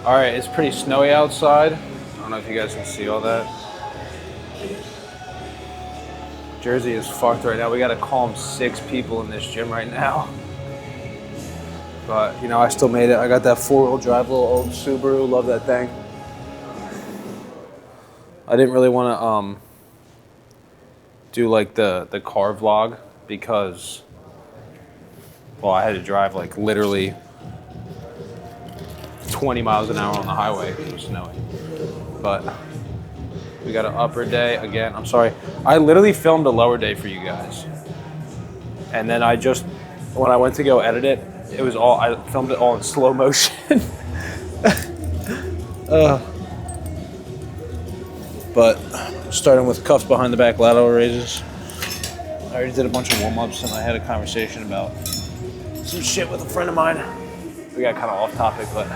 All right, it's pretty snowy outside. I don't know if you guys can see all that. Jersey is fucked right now. We gotta calm 6 people in this gym right now. But, you know, I still made it. I got that 4-wheel drive little old Subaru. Love that thing. I didn't really want to do like the car vlog because, well, I had to drive like literally 20 miles an hour on the highway because it was snowing. But we got an upper day again. I'm sorry. I literally filmed a lower day for you guys. And then I just, when I went to go edit it, it was all, I filmed it all in slow motion. But starting with cuffs behind the back lateral raises. I already did a bunch of warm-ups and I had a conversation about some shit with a friend of mine. We got kind of off topic, but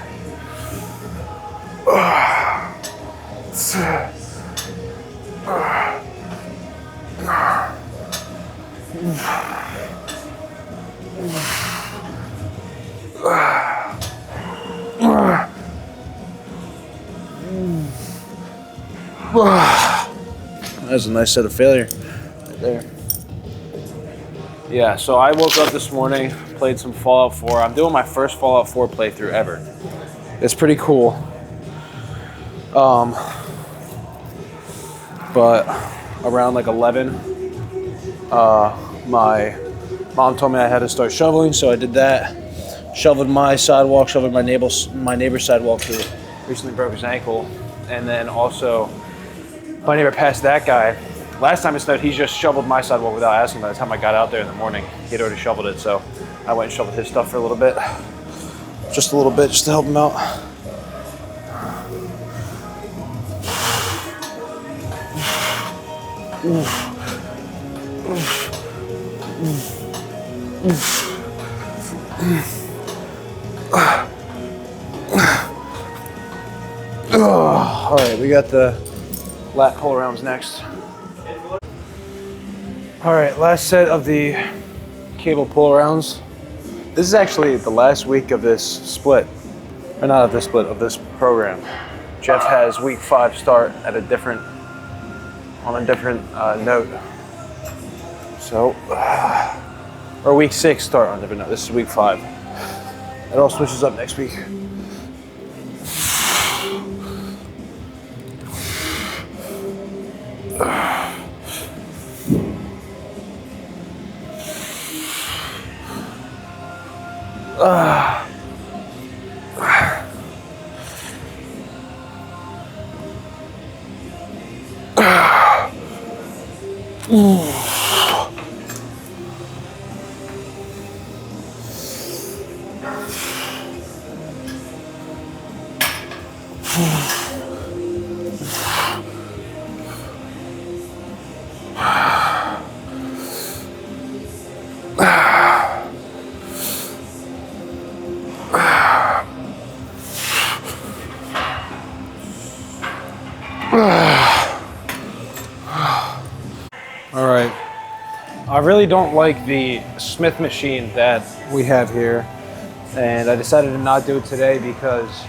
that's a nice set of failure right there. Yeah, so I woke up this morning, played some Fallout 4. I'm doing my first Fallout 4 playthrough ever. It's pretty cool. But around like 11, my mom told me I had to start shoveling, so I did that. Shoveled my sidewalk, shoveled my neighbor's sidewalk who recently broke his ankle. And then also, my neighbor passed that guy. Last time it snowed, he just shoveled my sidewalk without asking. By the time I got out there in the morning, he'd already shoveled it. So I went and shoveled his stuff for a little bit. Just a little bit, just to help him out. All right, we got the lat pull arounds next. All right, last set of the cable pull arounds. This is actually the last week of this split, or not of this split, of this program. Jeff has week 5 start at a different, on a different note. So, or week 6 start on a different note. This is week 5. It all switches up next week. All right, I really don't like the Smith machine that we have here, and I decided to not do it today because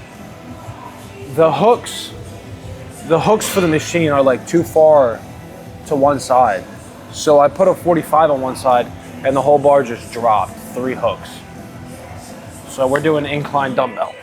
the hooks for the machine are like too far to one side. So I put a 45 on one side and the whole bar just dropped 3 hooks. So we're doing incline dumbbell.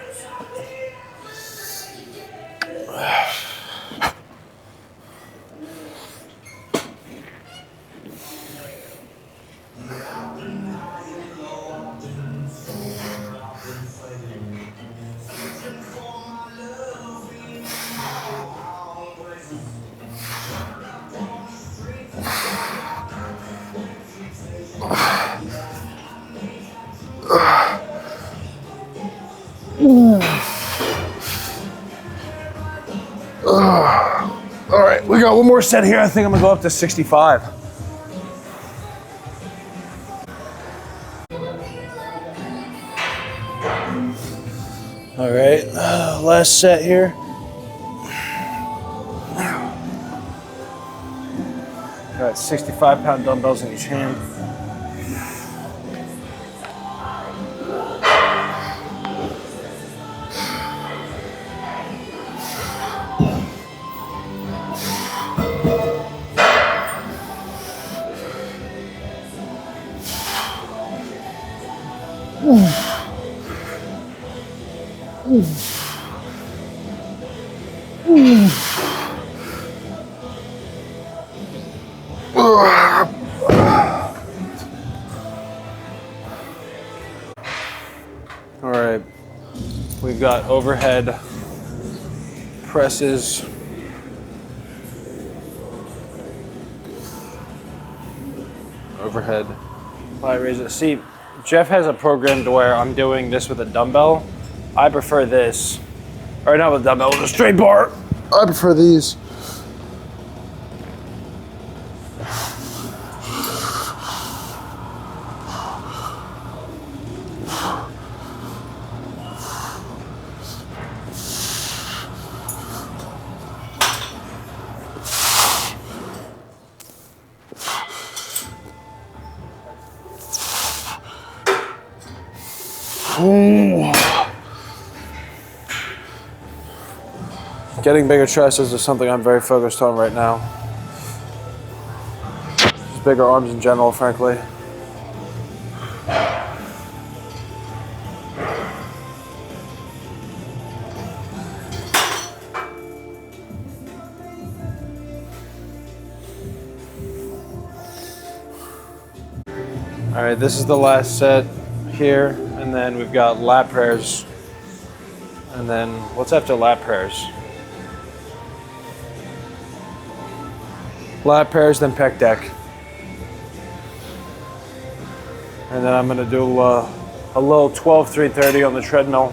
All right, we got one more set here. I think I'm gonna go up to 65. All right, last set here. Got 65-pound dumbbells in each hand. All right, we've got overhead presses. Overhead fly raiser. See, Jeff has a program to where I'm doing this with a dumbbell. I prefer this, or not with a dumbbell, with a straight bar. I prefer these. Getting bigger trusses is something I'm very focused on right now. Just bigger arms in general, frankly. All right, this is the last set here, and then we've got lat prayers. And then what's after lat prayers? Lat prayers, then pec deck. And then I'm gonna do a little 12-3-30 on the treadmill.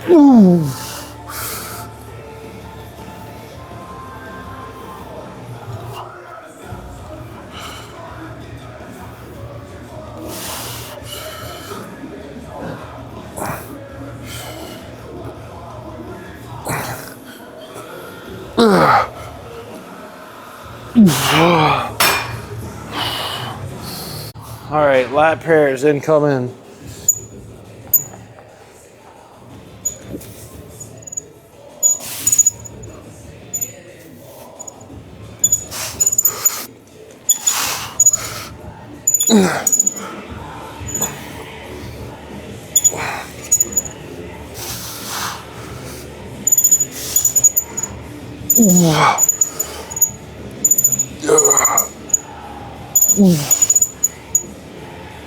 Ooh. All right, lat prayers incoming.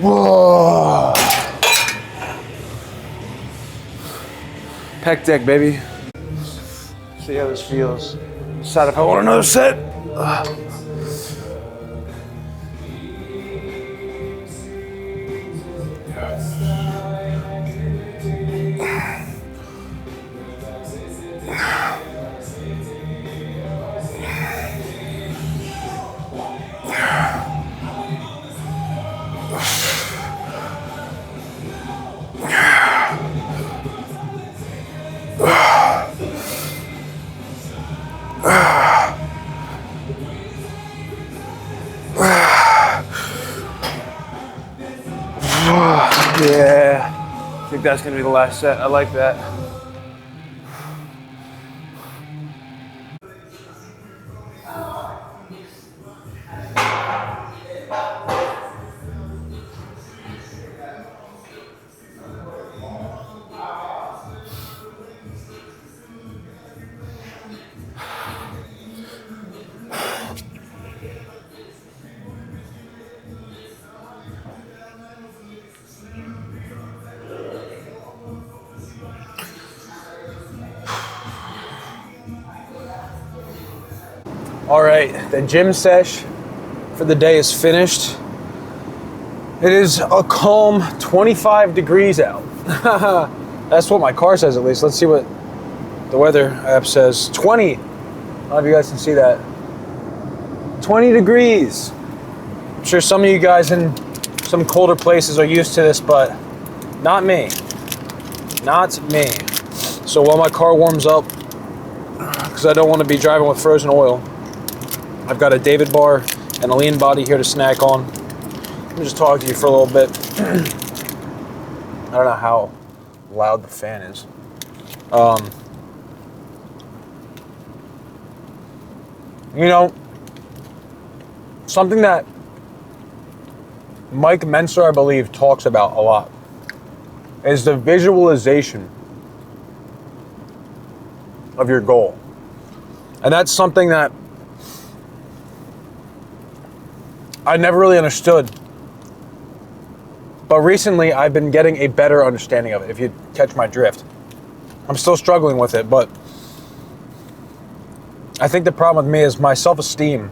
Whoa. Pec deck, baby. See how this feels. Decide if I want another set. Yeah, I think that's gonna be the last set. I like that. All right, the gym sesh for the day is finished. It is a calm 25 degrees out. That's what my car says at least. Let's see what the weather app says. 20. I don't know if you guys can see that. 20 degrees. I'm sure some of you guys in some colder places are used to this, but not me. Not me. So while my car warms up, because I don't want to be driving with frozen oil, I've got a David bar and a lean body here to snack on. Let me just talk to you for a little bit. I don't know how loud the fan is. You know, something that Mike Menser, I believe, talks about a lot is the visualization of your goal. And that's something that I never really understood. But recently, I've been getting a better understanding of it, if you catch my drift. I'm still struggling with it, but I think the problem with me is my self-esteem.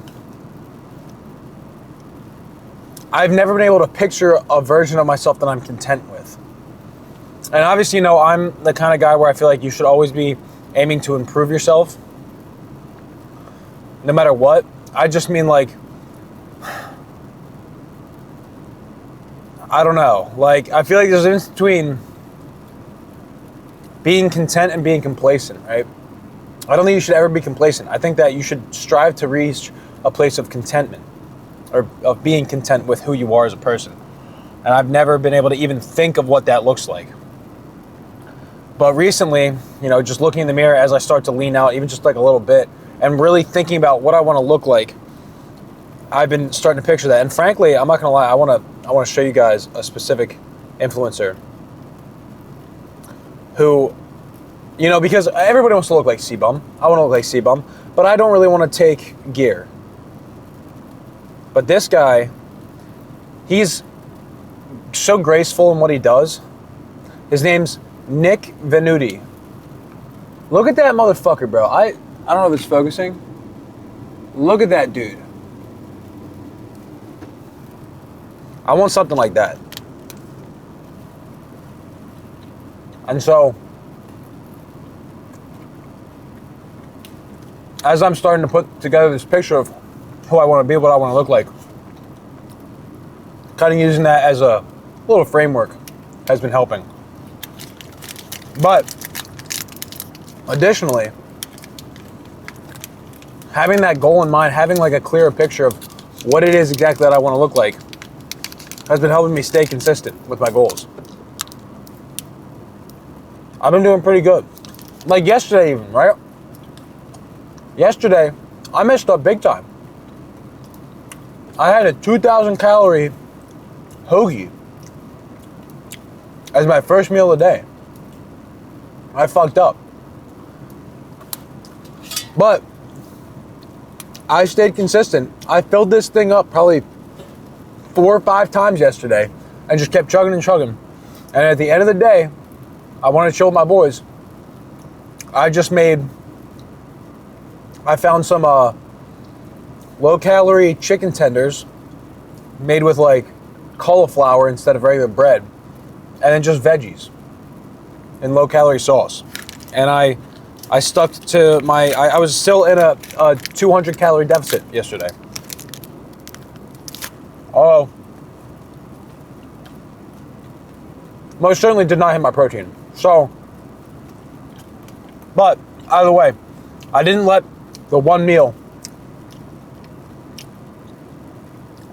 I've never been able to picture a version of myself that I'm content with. And obviously, you know, I'm the kind of guy where I feel like you should always be aiming to improve yourself, no matter what. I just mean, like, I don't know. Like, I feel like there's a difference between being content and being complacent, right? I don't think you should ever be complacent. I think that you should strive to reach a place of contentment, or of being content with who you are as a person. And I've never been able to even think of what that looks like. But recently, you know, just looking in the mirror as I start to lean out, even just like a little bit, and really thinking about what I want to look like, I've been starting to picture that. And frankly, I'm not gonna lie, I want to show you guys a specific influencer who, you know, because everybody wants to look like C-Bum. I want to look like C-Bum, but I don't really want to take gear. But this guy, he's so graceful in what he does. His name's Nick Venuti. Look at that motherfucker, bro. I don't know if it's focusing. Look at that dude. I want something like that. And so, as I'm starting to put together this picture of who I want to be, what I want to look like, kind of using that as a little framework has been helping. But additionally, having that goal in mind, having like a clearer picture of what it is exactly that I want to look like, has been helping me stay consistent with my goals. I've been doing pretty good. Like yesterday even, right? Yesterday, I messed up big time. I had a 2,000 calorie hoagie as my first meal of the day. I fucked up. But I stayed consistent. I filled this thing up probably 4 or 5 times yesterday and just kept chugging and chugging. And at the end of the day, I wanted to chill with my boys. I found some low-calorie chicken tenders made with like cauliflower instead of regular bread, and then just veggies and low-calorie sauce. And I stuck to my, I was still in a 200-calorie deficit yesterday. Oh, most certainly did not hit my protein. So, but either way, I didn't let the one meal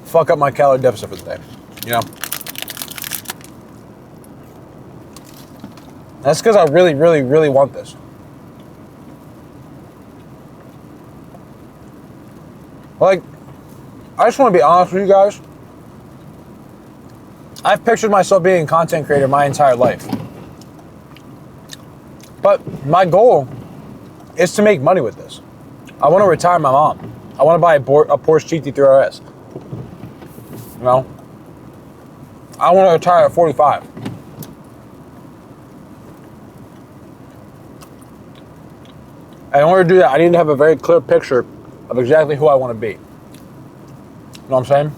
fuck up my calorie deficit for the day, you know? That's because I really, really, really want this. Like, I just want to be honest with you guys. I've pictured myself being a content creator my entire life. But my goal is to make money with this. I want to retire my mom. I want to buy a Porsche GT3 RS. You know? I want to retire at 45. And in order to do that, I need to have a very clear picture of exactly who I want to be. You know what I'm saying?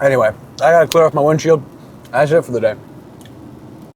Anyway, I gotta clear off my windshield. That's it for the day.